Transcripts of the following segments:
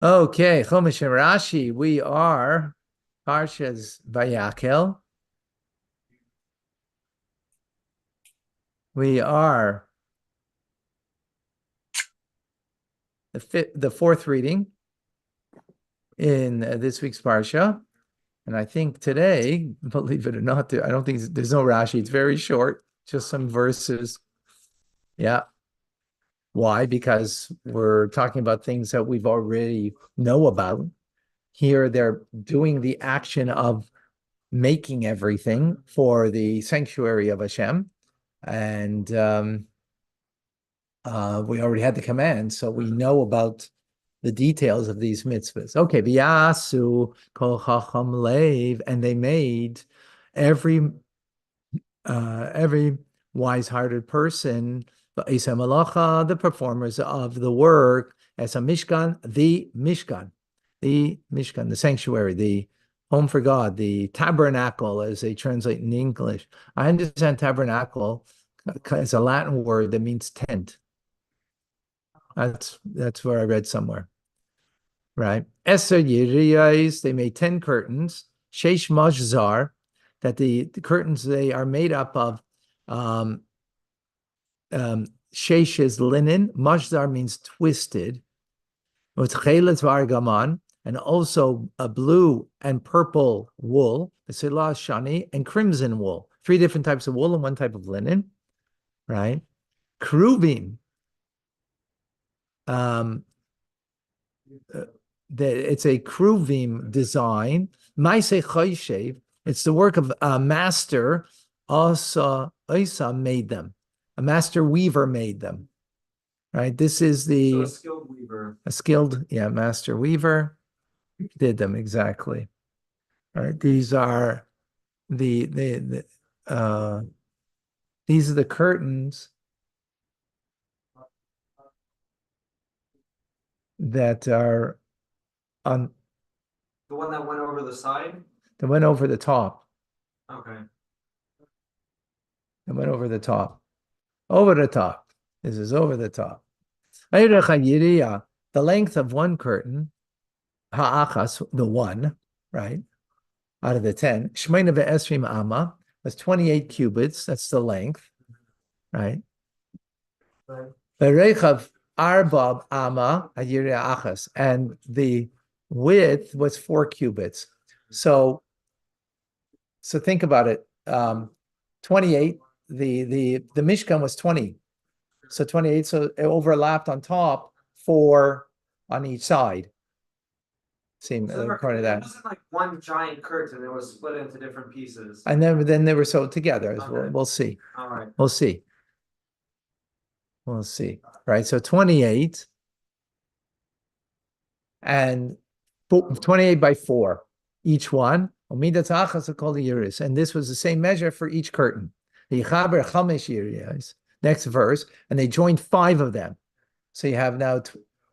Okay, Chumash and Rashi, we are Parshas Vayakel. We are the fourth reading in this week's Parsha. And I think today, believe it or not, I don't think there's no Rashi. It's very short, just some verses. Yeah. Why? Because we're talking about things that we've already know about. Here, they're doing the action of making everything for the sanctuary of Hashem. And we already had the command, so we know about the details of these mitzvahs. Okay, v'yasu kol chacham leiv, and they made every every wise-hearted person, the performers of the work, as a mishkan, the sanctuary, the home for God, the tabernacle, as they translate in English. I understand tabernacle as a Latin word that means tent. That's where I read somewhere, right? Eser yiriyos, they made 10 curtains. Sheish mashzar, that the curtains they are made up of. Sheish is linen. Mashzar means twisted. Utchelet vargaman, and also a blue and purple wool. Silah shani, and crimson wool. 3 different types of wool and 1 type of linen, right? Kruvim. It's a kruvim design. Maaseh Choshev, it's the work of a master. Isa made them. A master weaver made them. Right? This is So a skilled weaver. A skilled, master weaver did them exactly. Right? These are the these are the curtains that are on The one that went over the side? that went over the top. Okay. That went over the top. Over the top. This is over the top. The length of one curtain, ha'achas, the one, right, out of the 10, shmeina ve'esrim amma, was 28 cubits. That's the length, right? Berechav arbab amma achas, and the width was 4 cubits. So think about it. 28. The Mishkan was 20. So 28. So it overlapped on top, 4 on each side. Seem according to that. It wasn't like one giant curtain. It was split into different pieces. And then they were sewed together. Okay. We'll see. All right. We'll see. We'll see. Right. So 28 and 28 by 4, each one. And this was the same measure for each curtain. Next verse, and they joined 5 of them. So you have now,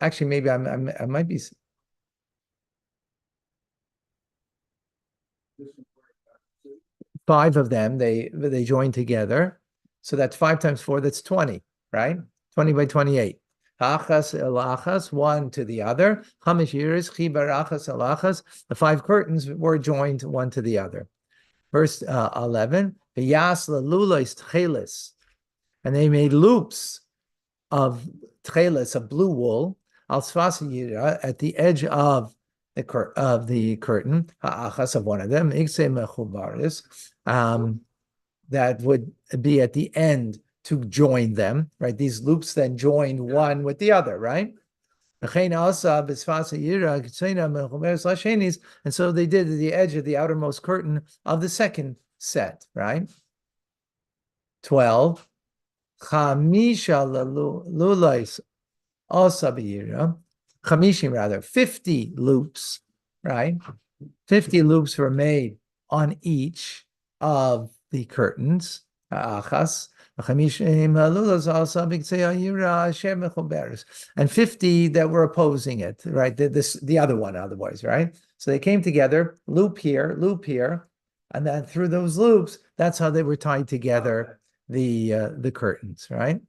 actually, maybe I might be. Five of them, they join together. So that's 5 times 4, that's 20, right? 20 by 28. Achas el achas, one to the other. Chamish yiris, chibar achas el achas. The 5 curtains were joined one to the other. Verse 11, v'yas lelulos tchelis. And they made loops of tchelis, of blue wool, al sfas yira, at the edge of the curtain, ha'achas, of one of them, that would be at the end to join them, right? These loops then join one with the other, right? And so they did the edge of the outermost curtain of the second set, right? 12. Chamisha lulais asabira. Chamishim, rather, 50 loops, right? 50 loops were made on each of the curtains. Achas. And 50 that were opposing it, right? The other one, otherwise, right? So they came together, loop here, and then through those loops, that's how they were tied together, the curtains, right?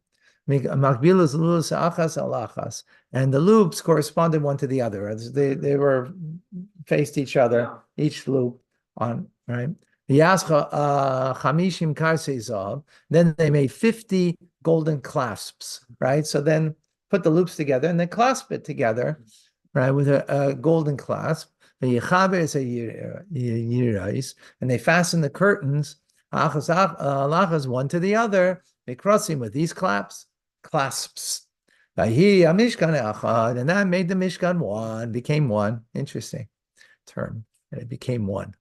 Makbilus lulus achas al achas. And the loops corresponded one to the other. They were faced each other, each loop on, right? Chamishim karsei. Then they made 50 golden clasps, right? So then put the loops together and then clasp it together, right, with a golden clasp. And they fasten the curtains, achas one to the other. They cross him with these clasps. And that made the Mishkan one, became one. Interesting term. It became one.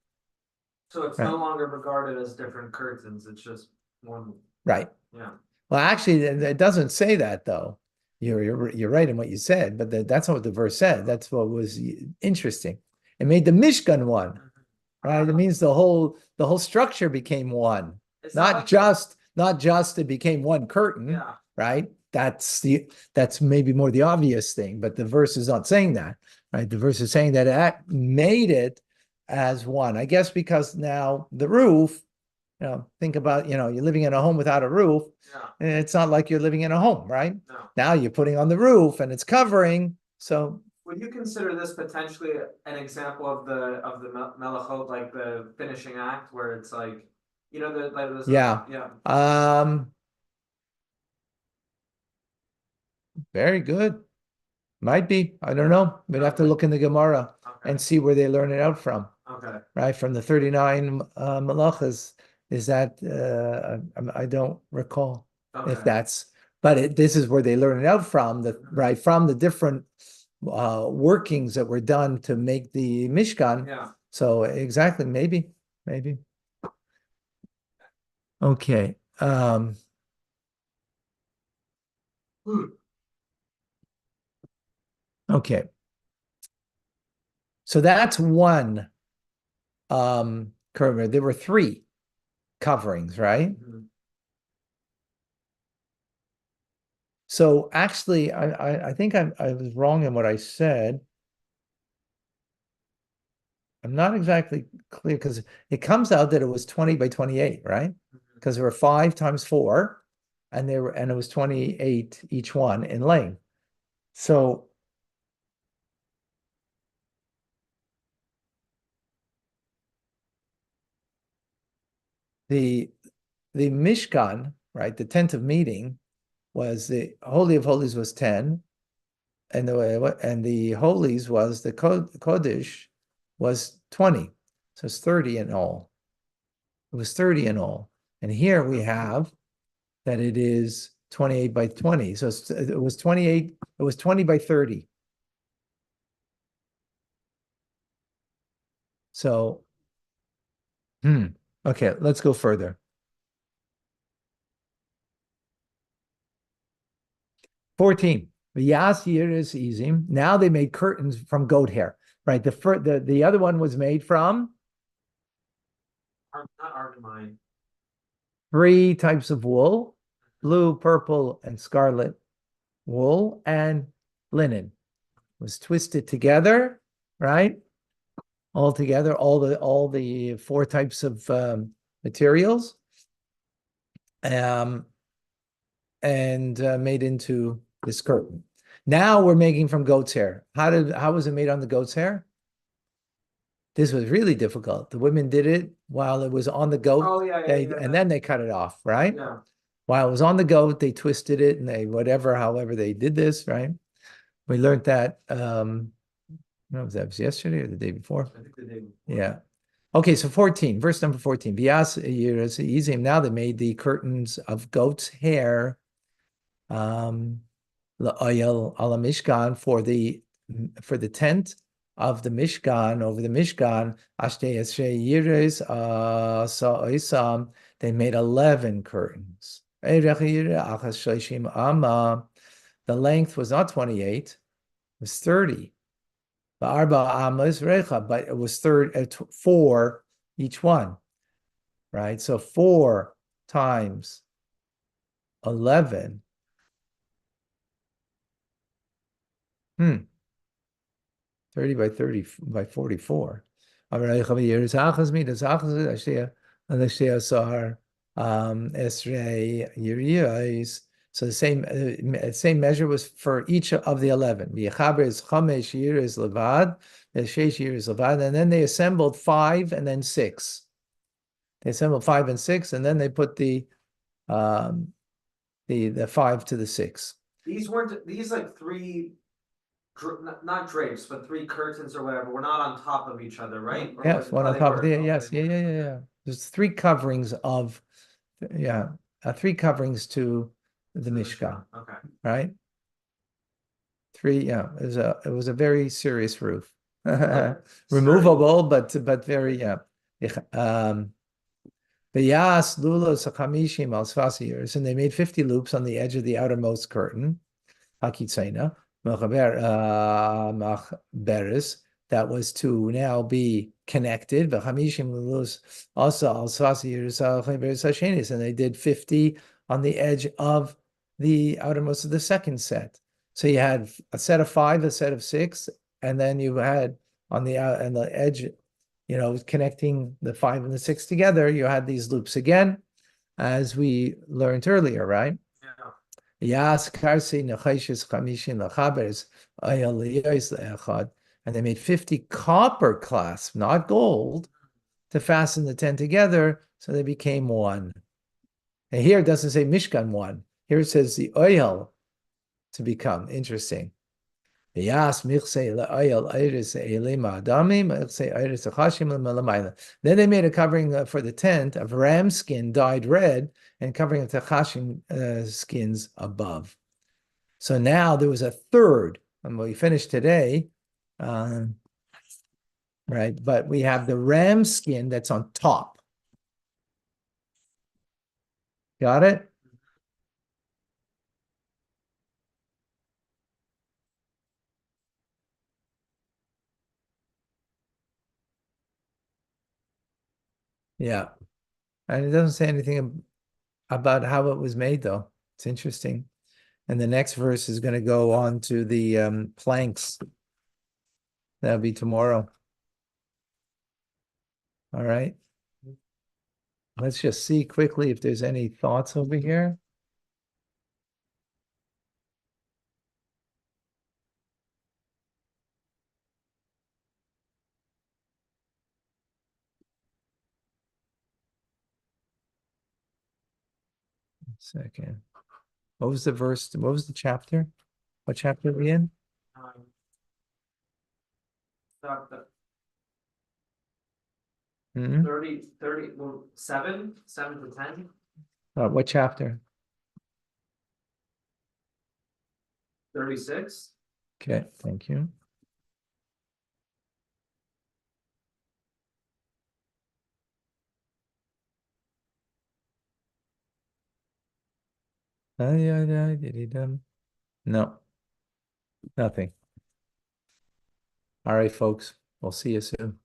So it's no longer regarded as different curtains, it's just one. Right. Yeah. Well, actually, it doesn't say that though. You're right in what you said, but that's not what the verse said. That's what was interesting. It made the Mishkan one, right? It means the whole structure became one. Not just it became one curtain, right? That's maybe more the obvious thing, but the verse is not saying that, right? The verse is saying that it made it as one. I guess because now the roof, think about, you're living in a home without a roof. And it's not like you're living in a home, right? No. Now you're putting on the roof and it's covering. So would you consider this potentially an example of the melachot, like the finishing act, where it's like, very good. Might be. I don't know. We'd have to look in the Gemara and see where they learn it out from. Okay. Right, from the 39 malachas. Is that I don't recall if that's, but this is where they learn it out from, from the different workings that were done to make the Mishkan. Yeah. So exactly, maybe. Okay. Okay. So that's one curve. There were 3 coverings, right? Mm-hmm. So actually, I think I was wrong in what I said. I'm not exactly clear because it comes out that it was 20 by 28, right? Because there were 5 times 4, and it was 28 each one in length. So the Mishkan, right, the tent of meeting, was the Holy of Holies was 10, and the Holies was the Kodesh was 20. So it's 30 in all. It was 30 in all. And here we have that it is 28 by 20. So it was 28, it was 20 by 30. So, okay, let's go further. 14. Now they made curtains from goat hair, right? The other one was made from Not argentine. 3 types of wool: blue, purple, and scarlet wool, and linen. It was twisted together, right? All together, all the 4 types of materials, and made into this curtain. Now we're making from goat's hair. How was it made on the goat's hair? This was really difficult. The women did it while it was on the goat. And then they cut it off, right? Yeah. While it was on the goat, they twisted it and however they did this, right? We learned that, was that yesterday or the day before? I think the day before. Yeah. Okay, so 14, verse number 14. Now they made the curtains of goat's hair, La'ayel ala Mishkan, for the tent of the Mishkan, over the Mishkan. They made 11 curtains. The length was not 28, it was 30. But it was 4 each one, right? So 4 times 11. 30 by 30 by 44. So the same measure was for each of the 11. V'yechaber is chamesh yiris levad, sheish yiris levad, and then they assembled 5 and then 6. They assembled 5 and 6, and then they put the 5 to the 6. These weren't these like three, not drapes, but three curtains or whatever. Were not on top of each other, right? Or Yes, one oh, on they top of were. the Okay. yes, yeah. There's 3 coverings of 3 coverings to the Mishkan, Okay. right? 3, yeah. It was a very serious roof. Removable, but very, yeah. V'yas lulos chamishim al sfas years, and they made 50 loops on the edge of the outermost curtain. Hakitzena, machberes, that was to now be connected. V'chamishim lulos also al sfas years al chamberes hashenis, and they did 50 on the edge of the outermost of the second set. So you had a set of 5, a set of 6, and then you had on the edge, connecting the 5 and the 6 together, you had these loops again, as we learned earlier, right? Yas karsi nechayshis chamishin lachaberes ayaliyos leechad, and they made 50 copper clasps, not gold, to fasten the 10 together, so they became one. And here it doesn't say Mishkan one. Here it says the oil to become. Interesting. Then they made a covering for the tent of ram skin dyed red and covering of tachashim skins above. So now there was a third, and we finished today, right? But we have the ram skin that's on top. Got it? Yeah. And it doesn't say anything about how it was made, though. It's interesting. And the next verse is going to go on to the planks. That'll be tomorrow. All right. Let's just see quickly if there's any thoughts over here. Second. What was the verse? What was the chapter? What chapter are we in? Start the Mhm. 30, well, 7 to 10. What chapter? 36. Okay, thank you. No, nothing. All right, folks. We'll see you soon.